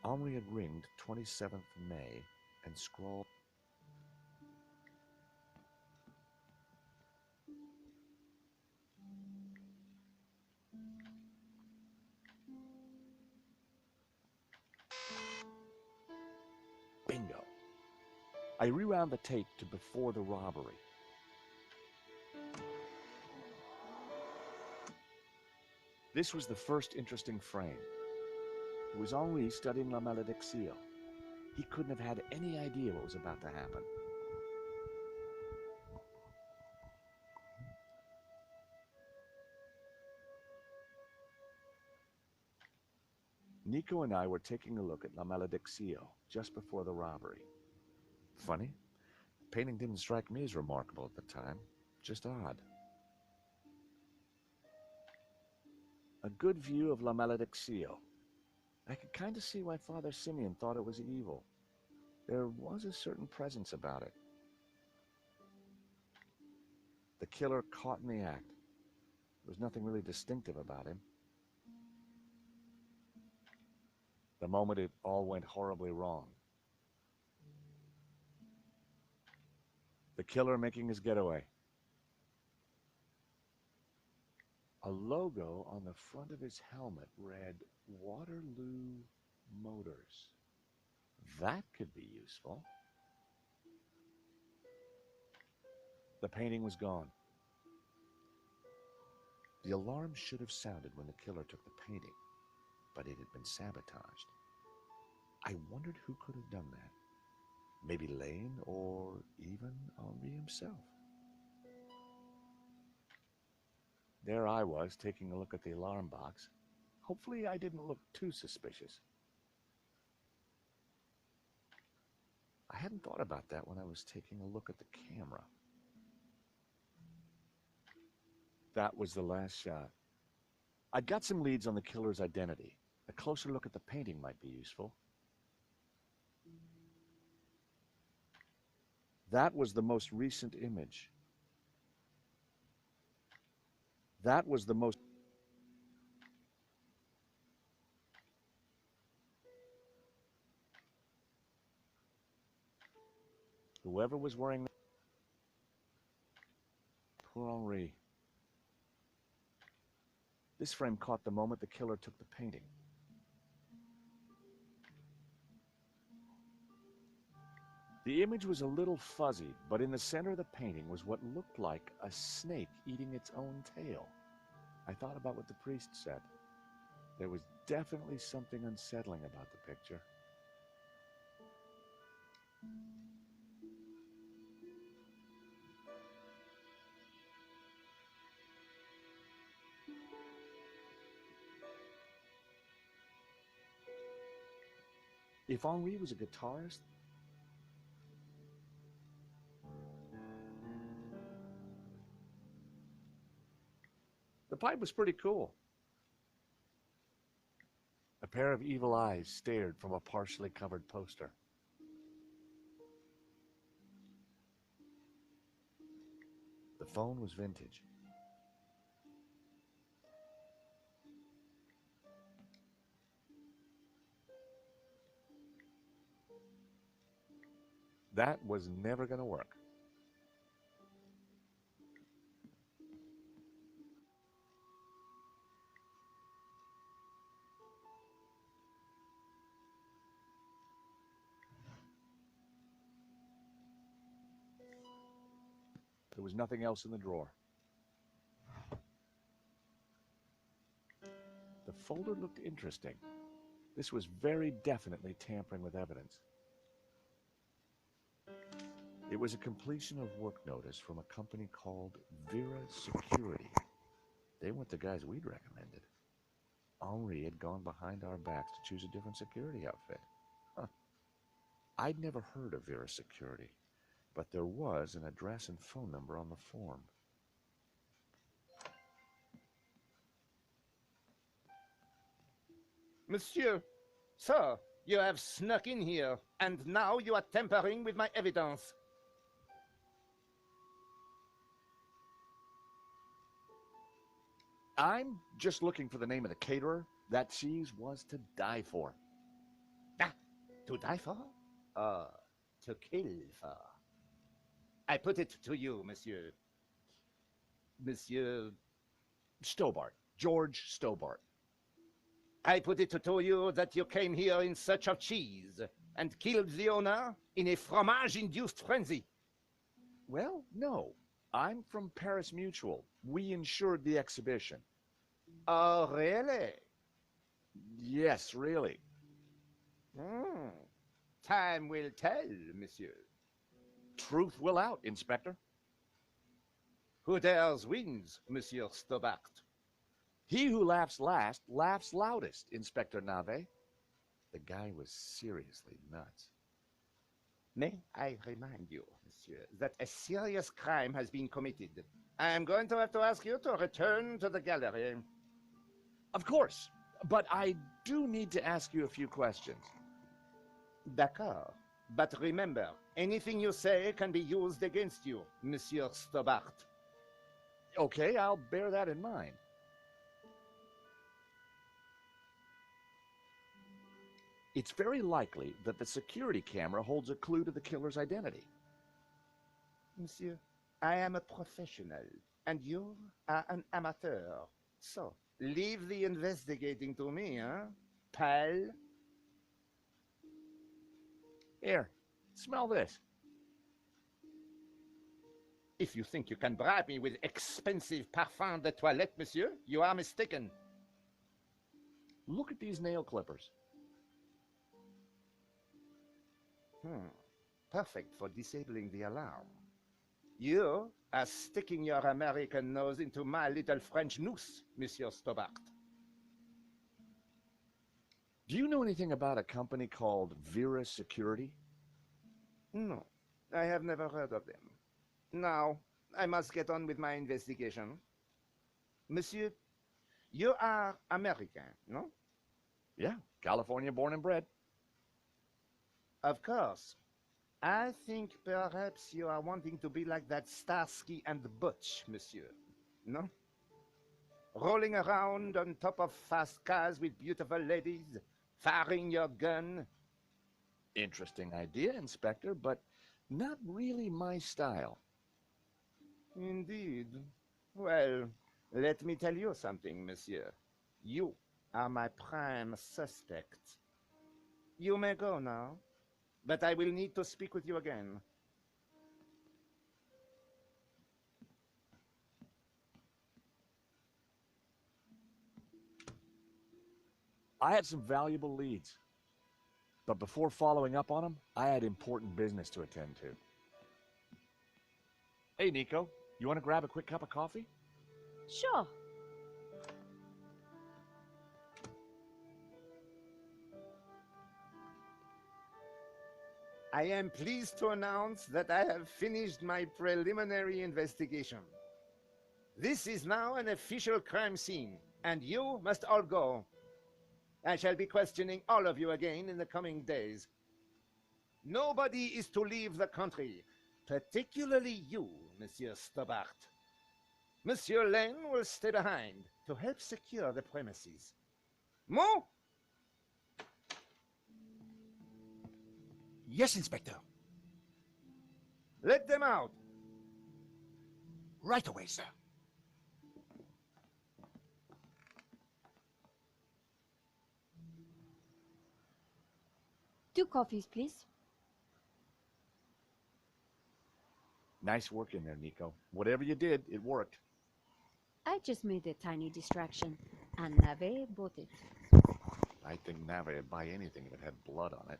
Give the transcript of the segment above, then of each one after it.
Henri had ringed 27th May and scrawled, bingo. I rewound the tape to before the robbery. This was the first interesting frame. It was Henri studying La Malédiction. He couldn't have had any idea what was about to happen. Nico and I were taking a look at La Malédiction just before the robbery. Funny, the painting didn't strike me as remarkable at the time, just odd. A good view of La Malédiction. I could kind of see why Father Simeon thought it was evil. There was a certain presence about it. The killer caught in the act. There was nothing really distinctive about him. The moment it all went horribly wrong. The killer making his getaway. A logo on the front of his helmet read Waterloo Motors. That could be useful. The painting was gone. The alarm should have sounded when the killer took the painting, but it had been sabotaged. I wondered who could have done that. Maybe Lane or even Henri himself. There I was, taking a look at the alarm box. Hopefully I didn't look too suspicious. I hadn't thought about that when I was taking a look at the camera. That was the last shot. I'd got some leads on the killer's identity. A closer look at the painting might be useful. That was the most recent image. That was the most... Whoever was wearing that... Poor Henri. This frame caught the moment the killer took the painting. The image was a little fuzzy, but in the center of the painting was what looked like a snake eating its own tail. I thought about what the priest said. There was definitely something unsettling about the picture. If Henri was a guitarist, the pipe was pretty cool. A pair of evil eyes stared from a partially covered poster. The phone was vintage. That was never going to work. There was nothing else in the drawer. The folder looked interesting. This was very definitely tampering with evidence. It was a completion of work notice from a company called Vira Security. They weren't the guys we'd recommended. Henri had gone behind our backs to choose a different security outfit. Huh. I'd never heard of Vira Security, but there was an address and phone number on the form. Monsieur, sir, you have snuck in here, and now you are tampering with my evidence. I'm just looking for the name of the caterer. That cheese was to die for. To die for? Or to kill for? I put it to you, monsieur. Monsieur. Stobart. George Stobart. I put it to you that you came here in search of cheese and killed the owner in a fromage-induced frenzy. Well, no. I'm from Paris Mutual. We insured the exhibition. Oh, really? Yes, really. Hmm. Time will tell, monsieur. Truth will out, Inspector. Who dares wins, Monsieur Stobart. He who laughs last laughs loudest, Inspector Nave. The guy was seriously nuts. May I remind you, monsieur, that a serious crime has been committed. I am going to have to ask you to return to the gallery. Of course, but I do need to ask you a few questions. D'accord. But remember, anything you say can be used against you, Monsieur Stobart. Okay, I'll bear that in mind. It's very likely that the security camera holds a clue to the killer's identity. Monsieur, I am a professional, and you are an amateur. So, leave the investigating to me, huh, pal? Here, smell this. If you think you can bribe me with expensive parfum de toilette, monsieur, you are mistaken. Look at these nail clippers. Perfect for disabling the alarm. You are sticking your American nose into my little French noose, Monsieur Stobart. Do you know anything about a company called Vira Security? No, I have never heard of them. Now, I must get on with my investigation. Monsieur, you are American, no? Yeah, California born and bred. Of course. I think perhaps you are wanting to be like that Starsky and Butch, monsieur. No? Rolling around on top of fast cars with beautiful ladies, firing your gun. Interesting idea, Inspector, but not really my style. Indeed. Well, let me tell you something, monsieur. You are my prime suspect. You may go now, but I will need to speak with you again. I had some valuable leads. But before following up on them, I had important business to attend to. Hey, Nico, you want to grab a quick cup of coffee? Sure. I am pleased to announce that I have finished my preliminary investigation. This is now an official crime scene, and you must all go. I shall be questioning all of you again in the coming days. Nobody is to leave the country, particularly you, Monsieur Stobart. Monsieur Lane will stay behind to help secure the premises. Mo? Yes, Inspector. Let them out. Right away, sir. Two coffees, please. Nice work in there, Nico. Whatever you did, it worked. I just made a tiny distraction, and Nave bought it. I think Nave would buy anything if it had blood on it.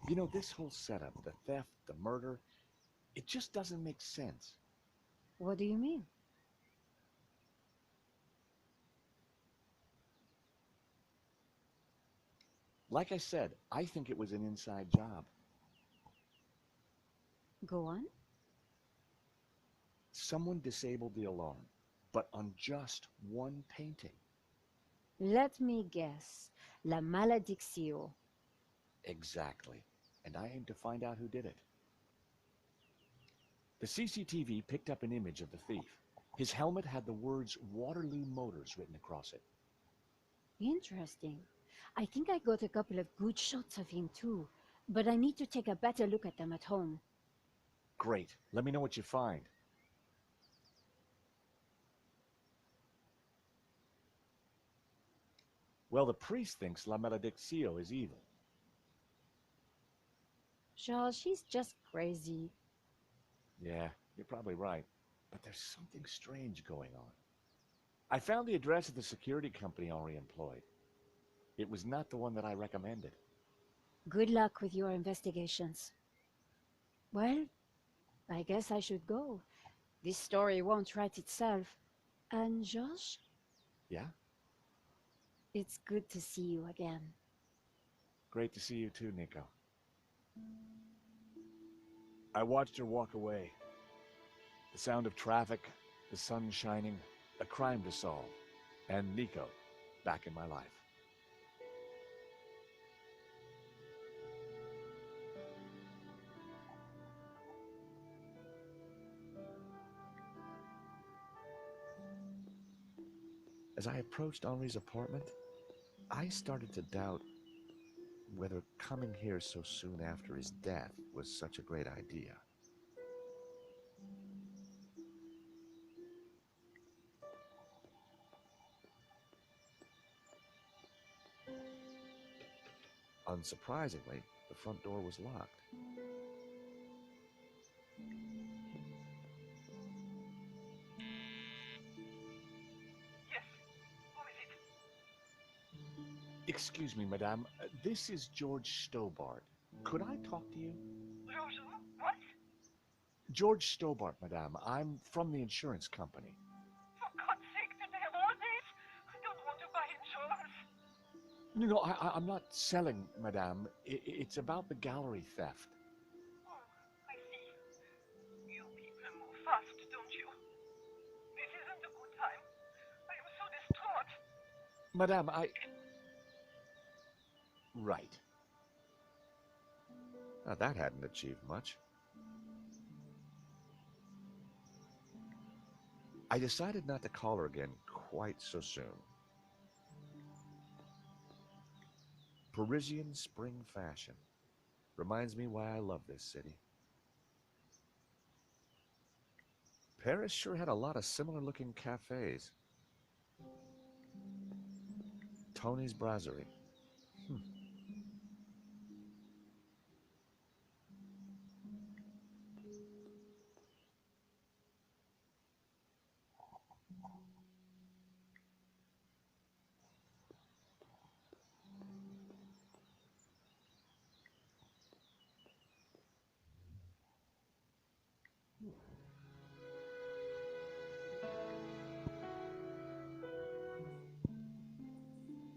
You know, this whole setup, the theft, the murder, it just doesn't make sense. What do you mean? Like I said, I think it was an inside job. Go on. Someone disabled the alarm, but on just one painting. Let me guess. La maledicción. Exactly. And I aim to find out who did it. The CCTV picked up an image of the thief. His helmet had the words Waterloo Motors written across it. Interesting. I think I got a couple of good shots of him too, but I need to take a better look at them at home. Great. Let me know what you find. Well, the priest thinks La Malediccio is evil. Charles, she's just crazy. Yeah, you're probably right. But there's something strange going on. I found the address of the security company Henri employed. It was not the one that I recommended. Good luck with your investigations. Well, I guess I should go. This story won't write itself. And Josh, Yeah? it's good to see you again. Great to see you too, Nico. I watched her walk away. The sound of traffic, the sun shining, a crime to solve, and Nico back in my life. As I approached Henri's apartment, I started to doubt whether coming here so soon after his death was such a great idea. Unsurprisingly, the front door was locked. Yes. Who is it? Excuse me, madame. This is George Stobart. Could I talk to you? George, what? George Stobart, madame. I'm from the insurance company. For God's sake, did they have all this? I don't want to buy insurance. No, I'm not selling, madame. It's about the gallery theft. Oh, I see. You people move fast, don't you? This isn't a good time. I am so distraught. Madame, Right. Now, that hadn't achieved much. I decided not to call her again quite so soon. Parisian spring fashion. Reminds me why I love this city. Paris sure had a lot of similar-looking cafes. Tony's Brasserie.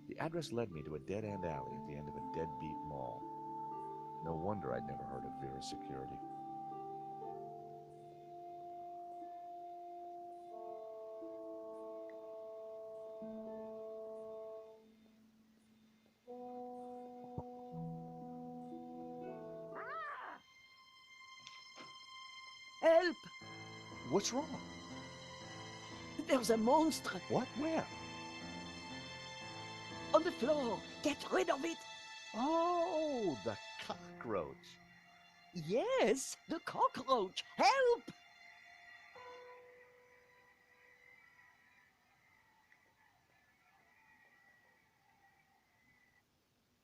The address led me to a dead-end alley at the end of a deadbeat mall. No wonder I'd never heard of Vira Security. Help! What's wrong? There's a monster What? Where? on the floor. Get rid of it. Oh, the cockroach. Yes, the cockroach. Help!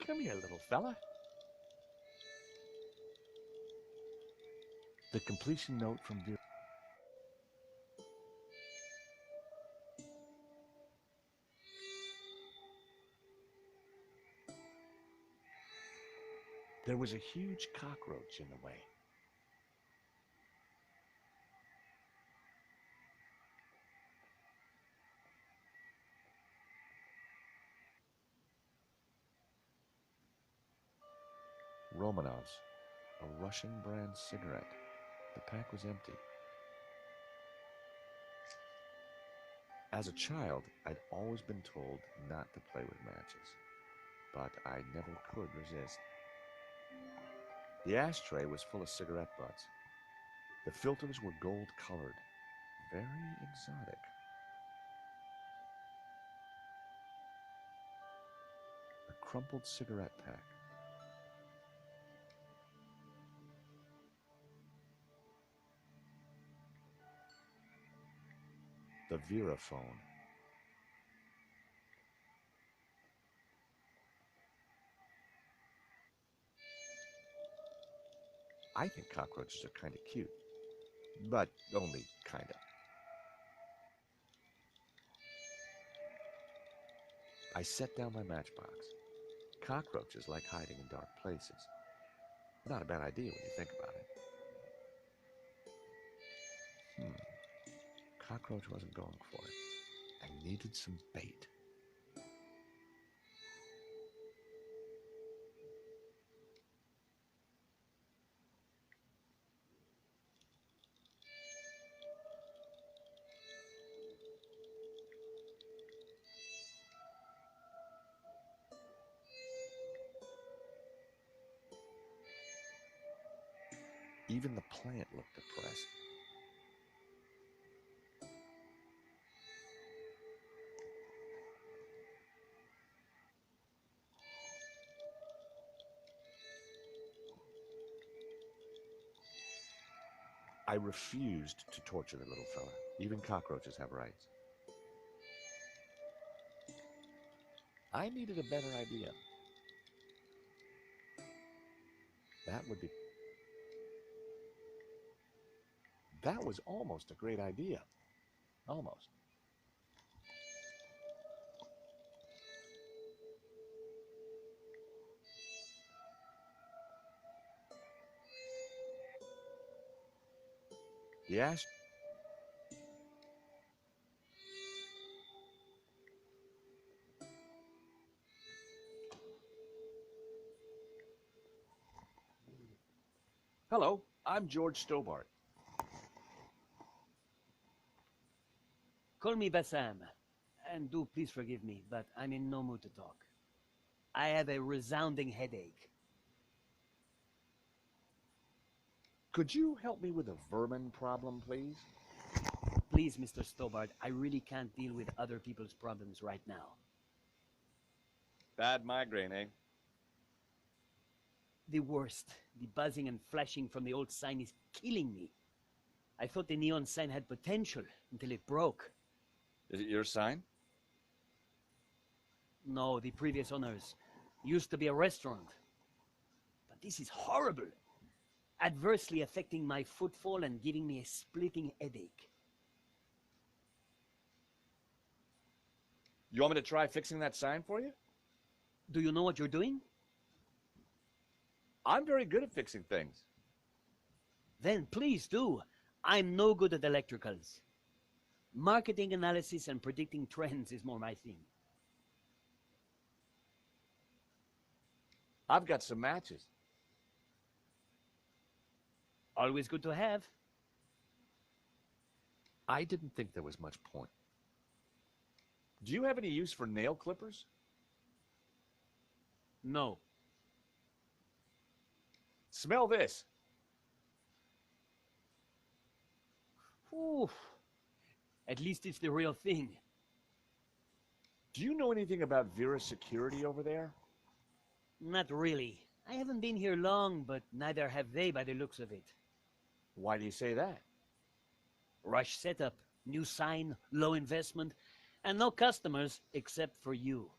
Come here, little fella. The completion note from Vira. There was a huge cockroach in the way. Romanov's, a Russian brand cigarette. The pack was empty. As a child, I'd always been told not to play with matches, but I never could resist. The ashtray was full of cigarette butts. The filters were gold-colored, very exotic. A crumpled cigarette pack. The Vira phone. I think cockroaches are kind of cute, but only kind of. I set down my matchbox. Cockroaches like hiding in dark places. Not a bad idea when you think about it. Cockroach wasn't going for it. I needed some bait. Even the plant looked depressed. I refused to torture the little fella. Even cockroaches have rights. I needed a better idea. That was almost a great idea. Almost. Yes? Hello, I'm George Stobart. Call me Bassam, and do please forgive me, but I'm in no mood to talk. I have a resounding headache. Could you help me with a vermin problem, please? Please, Mr. Stobart, I really can't deal with other people's problems right now. Bad migraine, eh? The worst. The buzzing and flashing from the old sign is killing me. I thought the neon sign had potential until it broke. Is it your sign? No, the previous owners. Used to be a restaurant. But this is horrible. Adversely affecting my footfall and giving me a splitting headache. You want me to try fixing that sign for you? Do you know what you're doing? I'm very good at fixing things. Then please do. I'm no good at electricals. Marketing analysis and predicting trends is more my thing. I've got some matches. Always good to have. I didn't think there was much point. Do you have any use for nail clippers? No. Smell this. Oof. At least it's the real thing. Do you know anything about Vira Security over there? Not really. I haven't been here long, but neither have they by the looks of it. Why do you say that? Rush setup, new sign, low investment, and no customers except for you.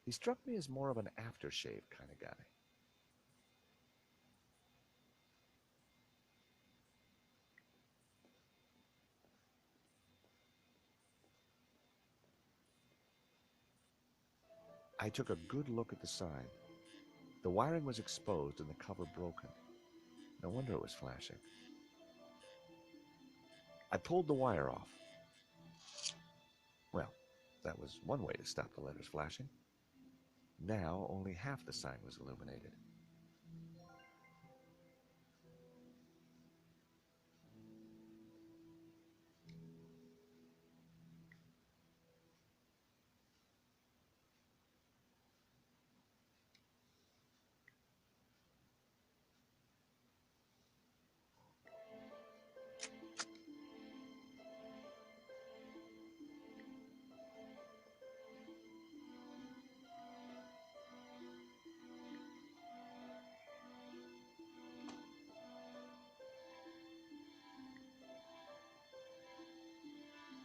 He struck me as more of an aftershave kind of guy. I took a good look at the sign. The wiring was exposed and the cover broken. No wonder it was flashing. I pulled the wire off. Well, that was one way to stop the letters flashing. Now only half the sign was illuminated.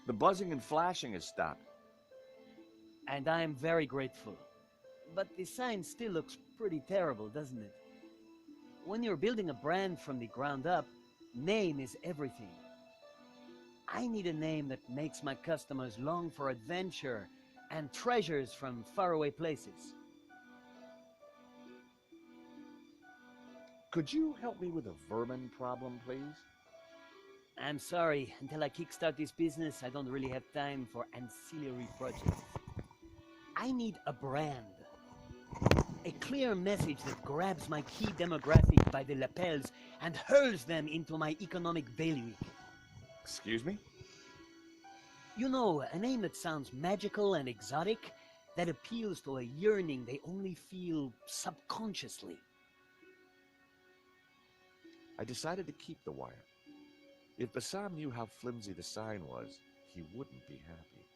The buzzing and flashing has stopped. And I am very grateful. But the sign still looks pretty terrible, doesn't it? When you're building a brand from the ground up, name is everything. I need a name that makes my customers long for adventure and treasures from faraway places. Could you help me with a vermin problem, please? I'm sorry, until I kickstart this business, I don't really have time for ancillary projects. I need a brand. A clear message that grabs my key demographic by the lapels and hurls them into my economic bailiwick. Excuse me? You know, a name that sounds magical and exotic, that appeals to a yearning they only feel subconsciously. I decided to keep the wire. If Bassam knew how flimsy the sign was, he wouldn't be happy.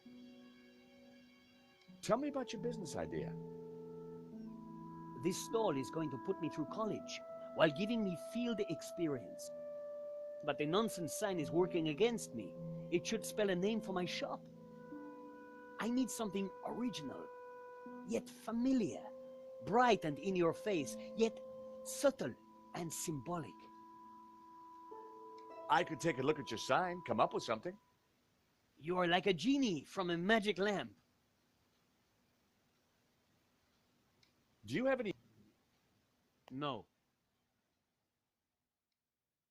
Tell me about your business idea. This stall is going to put me through college, while giving me field experience. But the nonsense sign is working against me. It should spell a name for my shop. I need something original, yet familiar, bright and in your face, yet subtle and symbolic. I could take a look at your sign, come up with something. You are like a genie from a magic lamp. Do you have any... No.